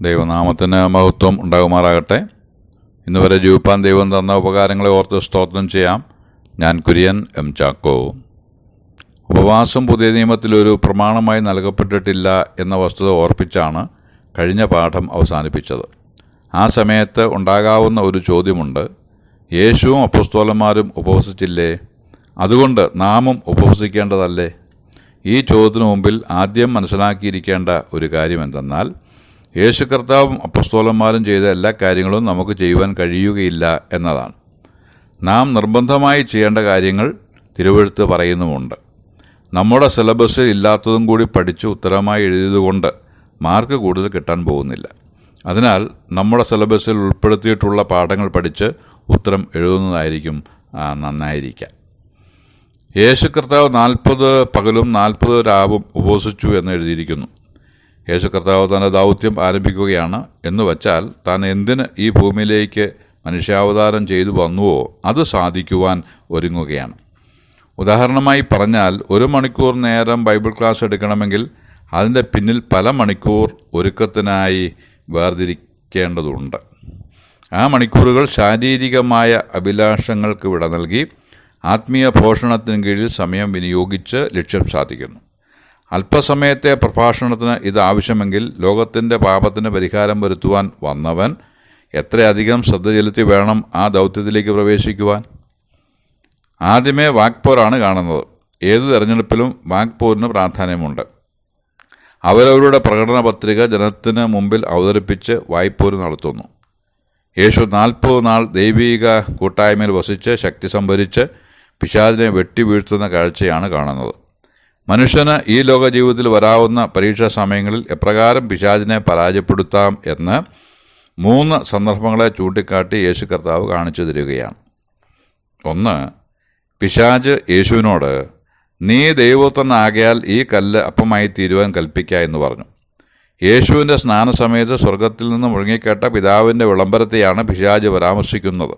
ദൈവനാമത്തിന് മഹത്വം ഉണ്ടാകുമാറാകട്ടെ. ഇന്ന് വരെ ജീവിപ്പാൻ ദൈവം തന്ന ഉപകാരങ്ങളെ ഓർത്ത് സ്തോത്രം ചെയ്യാം. ഞാൻ കുര്യൻ എം ചാക്കോ. ഉപവാസം പുതിയ നിയമത്തിലൊരു പ്രമാണമായി നൽകപ്പെട്ടിട്ടില്ല എന്ന വസ്തുത ഓർപ്പിച്ചാണ് കഴിഞ്ഞ പാഠം അവസാനിപ്പിച്ചത്. ആ സമയത്ത് ഉണ്ടാകാവുന്ന ഒരു ചോദ്യമുണ്ട്: യേശുവും അപ്പോസ്തലന്മാരും ഉപവസിച്ചില്ലേ? അതുകൊണ്ട് നാമും ഉപവസിക്കേണ്ടതല്ലേ? ഈ ചോദ്യത്തിന് മുമ്പിൽ ആദ്യം മനസ്സിലാക്കിയിരിക്കേണ്ട ഒരു കാര്യം എന്തെന്നാൽ, യേശു കർത്താവും അപ്പോസ്തലന്മാരും ചെയ്ത എല്ലാ കാര്യങ്ങളും നമുക്ക് ചെയ്യുവാൻ കഴിയുകയില്ല എന്നതാണ്. നാം നിർബന്ധമായി ചെയ്യേണ്ട കാര്യങ്ങൾ തിരുവെഴുത്ത് പറയുന്നുമുണ്ട്. നമ്മുടെ സിലബസിൽ ഇല്ലാത്തതും കൂടി പഠിച്ച് ഉത്തരമായി എഴുതിയതുകൊണ്ട് മാർക്ക് കൂടുതൽ കിട്ടാൻ പോകുന്നില്ല. അതിനാൽ നമ്മുടെ സിലബസിൽ ഉൾപ്പെടുത്തിയിട്ടുള്ള പാഠങ്ങൾ പഠിച്ച് ഉത്തരം എഴുതുന്നതായിരിക്കും നന്നായിരിക്കാം. യേശു കർത്താവ് 40 പകലും 40 രാവും ഉപവസിച്ചു എന്ന് എഴുതിയിരിക്കുന്നു. യേശു കർത്താവ് തൻ്റെ ദൗത്യം ആരംഭിക്കുകയാണ് എന്ന് വച്ചാൽ, താൻ എന്തിന് ഈ ഭൂമിയിലേക്ക് മനുഷ്യാവതാരം ചെയ്തു വന്നുവോ അത് സാധിക്കുവാൻ ഒരുങ്ങുകയാണ്. ഉദാഹരണമായി പറഞ്ഞാൽ, 1 മണിക്കൂർ നേരം ബൈബിൾ ക്ലാസ് എടുക്കണമെങ്കിൽ അതിൻ്റെ പിന്നിൽ പല മണിക്കൂർ ഒരുക്കത്തിനായി വേർതിരിക്കേണ്ടതുണ്ട്. ആ മണിക്കൂറുകൾ ശാരീരികമായ അഭിലാഷങ്ങൾക്ക് വിട നൽകി ആത്മീയ പോഷണത്തിന് കീഴിൽ സമയം വിനിയോഗിച്ച് ലക്ഷ്യം സാധിക്കുന്നു. അല്പസമയത്തെ പ്രഭാഷണത്തിന് ഇത് ആവശ്യമെങ്കിൽ ലോകത്തിൻ്റെ പാപത്തിന് പരിഹാരം വരുത്തുവാൻ വന്നവൻ എത്രയധികം ശ്രദ്ധ ചെലുത്തി വേണം ആ ദൗത്യത്തിലേക്ക് പ്രവേശിക്കുവാൻ? ആദ്യമേ വാക്പോരാണ് കാണുന്നത്. ഏതു തെരഞ്ഞെടുപ്പിലും വാക്പോരിന് പ്രാധാന്യമുണ്ട്. അവരവരുടെ പ്രകടന പത്രിക ജനത്തിന് മുമ്പിൽ അവതരിപ്പിച്ച് വായ്പോര് നടത്തുന്നു. യേശു 40 നാൾ ദൈവിക കൂട്ടായ്മയിൽ വസിച്ച് ശക്തി സംഭരിച്ച് പിശാചിനെ വെട്ടി വീഴ്ത്തുന്ന കാഴ്ചയാണ് കാണുന്നത്. മനുഷ്യന് ഈ ലോക ജീവിതത്തിൽ വരാവുന്ന പരീക്ഷാ സമയങ്ങളിൽ എപ്രകാരം പിശാചിനെ പരാജയപ്പെടുത്താം എന്ന് 3 സന്ദർഭങ്ങളെ ചൂണ്ടിക്കാട്ടി യേശു കർത്താവ് കാണിച്ചു തരികയാണ്. 1. പിശാച് യേശുവിനോട്, നീ ദൈവപുത്രനാകയാൽ ഈ കല്ല് അപ്പമായി തീരുവാൻ കൽപ്പിക്കുക എന്ന് പറഞ്ഞു. യേശുവിൻ്റെ സ്നാനസമയത്ത് സ്വർഗത്തിൽ നിന്ന് മുഴങ്ങിക്കേട്ട പിതാവിൻ്റെ വിളംബരത്തെയാണ് പിശാച് പരാമർശിക്കുന്നത്.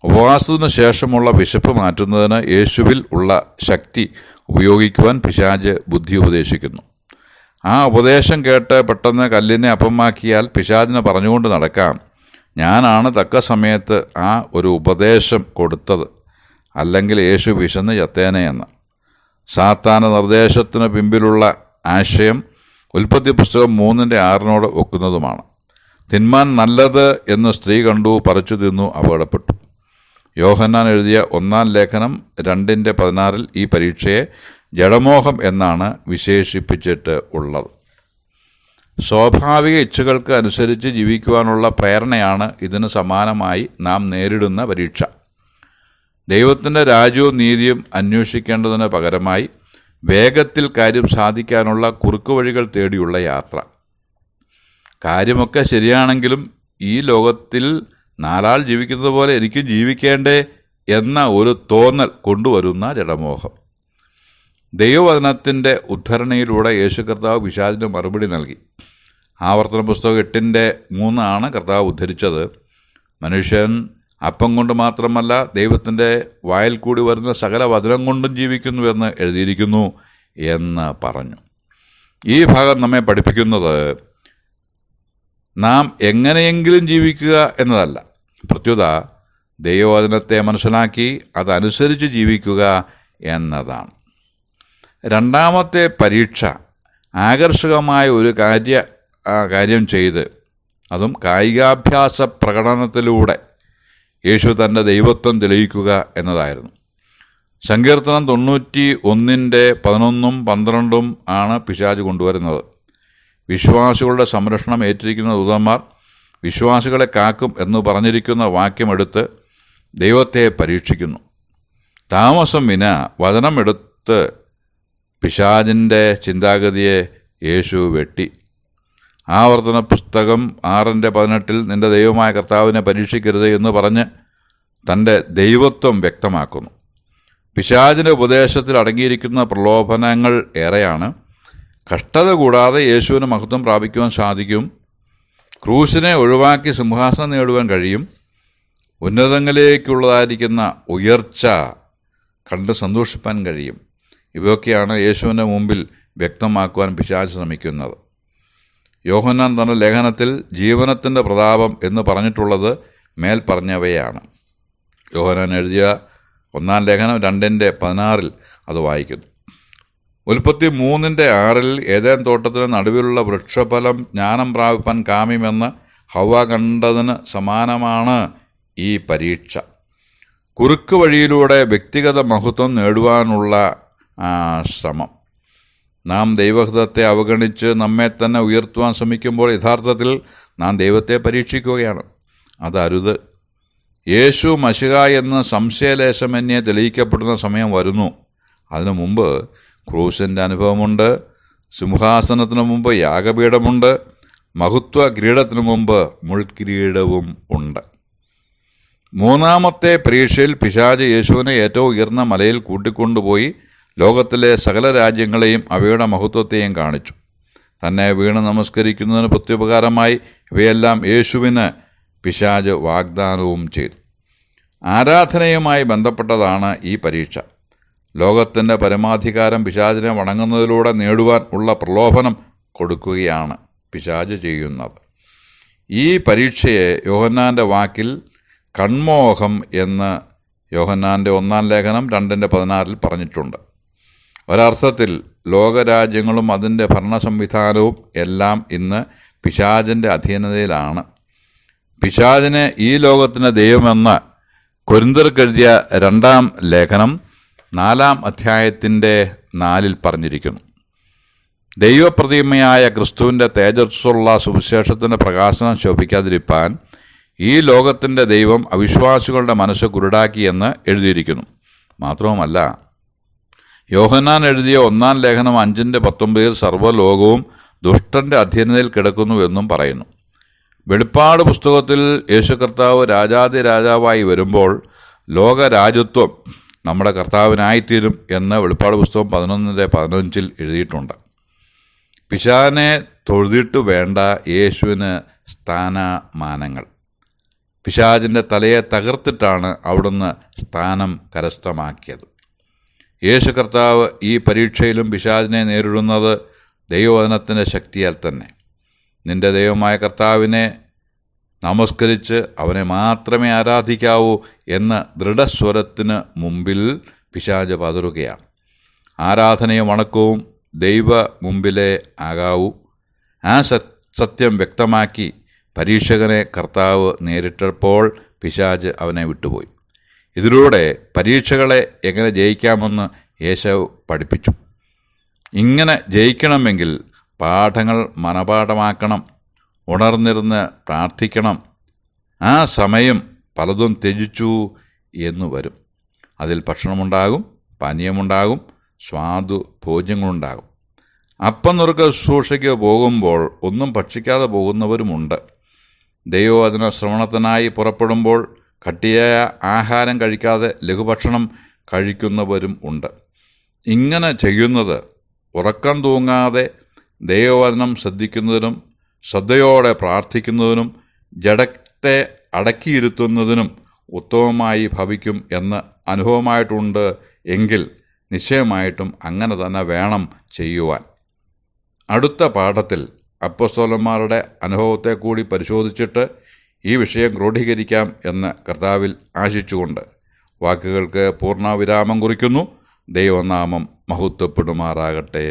ഉപവാസത്തിനു ശേഷമുള്ള വിശപ്പ് മാറ്റുന്നതിന് യേശുവിൽ ഉള്ള ശക്തി ഉപയോഗിക്കുവാൻ പിശാച് ബുദ്ധി ഉപദേശിക്കുന്നു. ആ ഉപദേശം കേട്ട് പെട്ടെന്ന് കല്ലിനെ അപ്പമാക്കിയാൽ പിശാചിന് പറഞ്ഞുകൊണ്ട് നടക്കാം, ഞാനാണ് തക്ക സമയത്ത് ആ ഒരു ഉപദേശം കൊടുത്തത്, അല്ലെങ്കിൽ യേശു വിശന്ന് ചത്തേനെ എന്ന്. സാത്താന നിർദ്ദേശത്തിന് പിമ്പിലുള്ള ആശയം ഉൽപ്പത്തി പുസ്തകം 3:6 ഒക്കുന്നതുമാണ്. തിന്മാൻ നല്ലത് എന്ന് സ്ത്രീ കണ്ടു, പറിച്ചു തിന്നു, അപകടപ്പെട്ടു. യോഹന്നാൻ എഴുതിയ 1-ാം ലേഖനം 2:16 ഈ പരീക്ഷയെ ജഡമോഹം എന്നാണ് വിശേഷിപ്പിച്ചിട്ട് ഉള്ളത്. സ്വാഭാവിക ഇച്ഛകൾക്ക് അനുസരിച്ച് ജീവിക്കുവാനുള്ള പ്രേരണയാണ് ഇതിന് സമാനമായി നാം നേരിടുന്ന പരീക്ഷ. ദൈവത്തിൻ്റെ രാജ്യവും നീതിയും അന്വേഷിക്കേണ്ടതിന് പകരമായി വേഗത്തിൽ കാര്യം സാധിക്കാനുള്ള കുറുക്കുവഴികൾ തേടിയുള്ള യാത്ര. കാര്യമൊക്കെ ശരിയാണെങ്കിലും ഈ ലോകത്തിൽ 4 ആൾ ജീവിക്കുന്നത് പോലെ എനിക്ക് ജീവിക്കേണ്ടേ എന്ന ഒരു തോന്നൽ കൊണ്ടുവരുന്ന ജഡമോഹം. ദൈവവചനത്തിൻ്റെ ഉദ്ധരണിയിലൂടെ യേശു കർത്താവ് പിശാചിന് മറുപടി നൽകി. ആവർത്തന പുസ്തകം 8:3 കർത്താവ് ഉദ്ധരിച്ചത്. മനുഷ്യൻ അപ്പം കൊണ്ട് മാത്രമല്ല ദൈവത്തിൻ്റെ വായിൽ കൂടി വരുന്ന സകല വചനം കൊണ്ടും ജീവിക്കുന്നുവെന്ന് എഴുതിയിരിക്കുന്നു എന്ന് പറഞ്ഞു. ഈ ഭാഗം നമ്മെ പഠിപ്പിക്കുന്നത് നാം എങ്ങനെയെങ്കിലും ജീവിക്കുക എന്നതല്ല, പ്രത്യുത ദൈവവചനത്തെ മനസ്സിലാക്കി അതനുസരിച്ച് ജീവിക്കുക എന്നതാണ്. 2ാമത്തെ പരീക്ഷ ആകർഷകമായ ഒരു കാര്യം ചെയ്ത്, അതും കായികാഭ്യാസ പ്രകടനത്തിലൂടെ യേശു തൻ്റെ ദൈവത്വം തെളിയിക്കുക എന്നതായിരുന്നു. സങ്കീർത്തനം 91:11-12 ആണ് പിശാച് കൊണ്ടുവരുന്നത്. വിശ്വാസികളുടെ സംരക്ഷണം ഏറ്റിരിക്കുന്ന ദൂതന്മാർ വിശ്വാസികളെ കാക്കും എന്ന് പറഞ്ഞിരിക്കുന്ന വാക്യമെടുത്ത് ദൈവത്തെ പരീക്ഷിക്കുന്നു. താമസം വിന വചനമെടുത്ത് പിശാചിൻ്റെ ചിന്താഗതിയെ യേശു വെട്ടി. ആവർത്തന പുസ്തകം 6:18 നിന്റെ ദൈവമായ കർത്താവിനെ പരീക്ഷിക്കരുത് എന്ന് പറഞ്ഞ് തൻ്റെ ദൈവത്വം വ്യക്തമാക്കുന്നു. പിശാചിൻ്റെ ഉപദേശത്തിൽ അടങ്ങിയിരിക്കുന്ന പ്രലോഭനങ്ങൾ ഏറെയാണ്. കഷ്ടത കൂടാതെ യേശുവിന് മഹത്വം പ്രാപിക്കുവാൻ സാധിക്കും. ക്രൂശിനെ ഒഴിവാക്കി സിംഹാസനം നേടുവാൻ കഴിയും. ഉന്നതങ്ങളിലേക്കുള്ളതായിരിക്കുന്ന ഉയർച്ച കണ്ട് സന്തോഷിപ്പാൻ കഴിയും. ഇവയൊക്കെയാണ് യേശുവിൻ്റെ മുമ്പിൽ വ്യക്തമാക്കുവാൻ പിശാച് ശ്രമിക്കുന്നത്. യോഹന്നാൻ തന്റെ ലേഖനത്തിൽ ജീവനത്തിൻ്റെ പ്രതാപം എന്ന് പറഞ്ഞിട്ടുള്ളത് മേൽ പറഞ്ഞവയാണ്. യോഹന്നാൻ എഴുതിയ 1 ലേഖനം 2:16 അത് വായിക്കുന്നു. ഉൽപ്പത്തി 3:6 ഏദേൻ തോട്ടത്തിന് നടുവിലുള്ള വൃക്ഷഫലം ജ്ഞാനം പ്രാപിപ്പാൻ കാമ്യമെന്ന് ഹവ്വ കണ്ടതിന് സമാനമാണ് ഈ പരീക്ഷ. കുറുക്ക് വഴിയിലൂടെ വ്യക്തിഗത മഹത്വം നേടുവാനുള്ള ശ്രമം. നാം ദൈവഹിതത്തെ അവഗണിച്ച് നമ്മെ തന്നെ ഉയർത്തുവാൻ ശ്രമിക്കുമ്പോൾ യഥാർത്ഥത്തിൽ നാം ദൈവത്തെ പരീക്ഷിക്കുകയാണ്. അതരുത്. യേശു മശിഹ എന്ന് സംശയലേശമന്യേ തെളിയിക്കപ്പെടുന്ന സമയം വരുന്നു. അതിനു മുമ്പ് ക്രൂശിൻ്റെ അനുഭവമുണ്ട്, സിംഹാസനത്തിനു മുമ്പ് യാഗപീഠമുണ്ട്, മഹത്വ കിരീടത്തിനു മുമ്പ് മുൾക്കിരീടവും ഉണ്ട്. 3ാമത്തെ പരീക്ഷയിൽ പിശാച് യേശുവിനെ ഏറ്റവും ഉയർന്ന മലയിൽ കൂട്ടിക്കൊണ്ടുപോയി ലോകത്തിലെ സകല രാജ്യങ്ങളെയും അവയുടെ മഹത്വത്തെയും കാണിച്ചു. തന്നെ വീണ് നമസ്കരിക്കുന്നതിന് പ്രത്യുപകാരമായി ഇവയെല്ലാം യേശുവിന് പിശാച് വാഗ്ദാനവും ചെയ്തു. ആരാധനയുമായി ബന്ധപ്പെട്ടതാണ് ഈ പരീക്ഷ. ലോകത്തിൻ്റെ പരമാധികാരം പിശാചിനെ വണങ്ങുന്നതിലൂടെ നേടുവാൻ ഉള്ള പ്രലോഭനം കൊടുക്കുകയാണ് പിശാച് ചെയ്യുന്നത്. ഈ പരീക്ഷയെ യോഹന്നാൻ്റെ വാക്കിൽ കൺമോഹം എന്ന് യോഹന്നാൻ്റെ 1 ലേഖനം 2:16 പറഞ്ഞിട്ടുണ്ട്. ഒരർത്ഥത്തിൽ ലോകരാജ്യങ്ങളും അതിൻ്റെ ഭരണ സംവിധാനവും എല്ലാം ഇന്ന് പിശാചിൻ്റെ അധീനതയിലാണ്. പിശാചിനെ ഈ ലോകത്തിൻ്റെ ദൈവമെന്ന് കൊരിന്ത്യർക്കെഴുതിയ 2 ലേഖനം 4 അധ്യായത്തിൻ്റെ 4 പറഞ്ഞിരിക്കുന്നു. ദൈവപ്രതിമയായ ക്രിസ്തുവിൻ്റെ തേജസ്സുള്ള സുവിശേഷത്തിൻ്റെ പ്രകാശനം ശോഭിക്കാതിരിപ്പാൻ ഈ ലോകത്തിൻ്റെ ദൈവം അവിശ്വാസികളുടെ മനസ്സ് കുരുടാക്കിയെന്ന് എഴുതിയിരിക്കുന്നു. മാത്രവുമല്ല, യോഹന്നാൻ എഴുതിയ 1 ലേഖനം 5:19 സർവ്വലോകവും ദുഷ്ടൻ്റെ അധീനതയിൽ കിടക്കുന്നുവെന്നും പറയുന്നു. വെളിപ്പാട് പുസ്തകത്തിൽ യേശു കർത്താവ് രാജാതിരാജാവായി വരുമ്പോൾ ലോകരാജ്യത്വം നമ്മുടെ കർത്താവിനായിത്തീരും എന്ന് വെളിപ്പാട് പുസ്തകം 11:15 എഴുതിയിട്ടുണ്ട്. പിശാചിനെ തൊഴുതിട്ട് വേണ്ട യേശുവിന് സ്ഥാനമാനങ്ങൾ. പിശാചിൻ്റെ തലയെ തകർത്തിട്ടാണ് അവിടുന്ന് സ്ഥാനം കരസ്ഥമാക്കിയത്. യേശു കർത്താവ് ഈ പരീക്ഷയിലും പിശാചിനെ നേരിടുന്നത് ദൈവവചനത്തിൻ്റെ ശക്തിയാൽ തന്നെ. നിന്റെ ദൈവമായ കർത്താവിനെ നമസ്കരിച്ച് അവനെ മാത്രമേ ആരാധിക്കാവൂ എന്ന ദൃഢസ്വരത്തിന് മുമ്പിൽ പിശാച് പതറുകയാണ്. ആരാധനയും വണക്കവും ദൈവ മുമ്പിലേ ആകാവൂ. ആ സത്യം വ്യക്തമാക്കി പരീക്ഷകനെ കർത്താവ് നേരിട്ടപ്പോൾ പിശാച് അവനെ വിട്ടുപോയി. ഇതിലൂടെ പരീക്ഷകളെ എങ്ങനെ ജയിക്കാമെന്ന് യേശു പഠിപ്പിച്ചു. ഇങ്ങനെ ജയിക്കണമെങ്കിൽ പാഠങ്ങൾ മനപാഠമാക്കണം, ഉണർന്നിരുന്ന് പ്രാർത്ഥിക്കണം. ആ സമയം പലതും ത്യജിച്ചു എന്ന് വരും. അതിൽ ഭക്ഷണമുണ്ടാകും, പാനീയമുണ്ടാകും, സ്വാദു ഭോജ്യങ്ങളുണ്ടാകും. അപ്പം നുറുക്ക ശുശ്രൂഷയ്ക്ക് പോകുമ്പോൾ ഒന്നും ഭക്ഷിക്കാതെ പോകുന്നവരുമുണ്ട്. ദൈവവചന ശ്രവണത്തിനായി പുറപ്പെടുമ്പോൾ കട്ടിയായ ആഹാരം കഴിക്കാതെ ലഘുഭക്ഷണം കഴിക്കുന്നവരും ഉണ്ട്. ഇങ്ങനെ ചെയ്യുന്നത് ഉറക്കം തൂങ്ങാതെ ദൈവവചനം ശ്രദ്ധിക്കുന്നതിനും ശ്രദ്ധയോടെ പ്രാർത്ഥിക്കുന്നതിനും ജഡത്തെ അടക്കിയിരുത്തുന്നതിനും ഉത്തമമായി ഭവിക്കും എന്ന് അനുഭവമായിട്ടുണ്ട് എങ്കിൽ നിശ്ചയമായിട്ടും അങ്ങനെ തന്നെ വേണം ചെയ്യുവാൻ. അടുത്ത പാഠത്തിൽ അപ്പോസ്തലന്മാരുടെ അനുഭവത്തെ കൂടി പരിശോധിച്ചിട്ട് ഈ വിഷയം ക്രോഡീകരിക്കാം എന്ന് കർത്താവിൽ ആശിച്ചുകൊണ്ട് വാക്കുകൾക്ക് പൂർണ്ണ വിരാമം കുറിക്കുന്നു. ദൈവനാമം മഹത്വപ്പെടുമാറാകട്ടെ.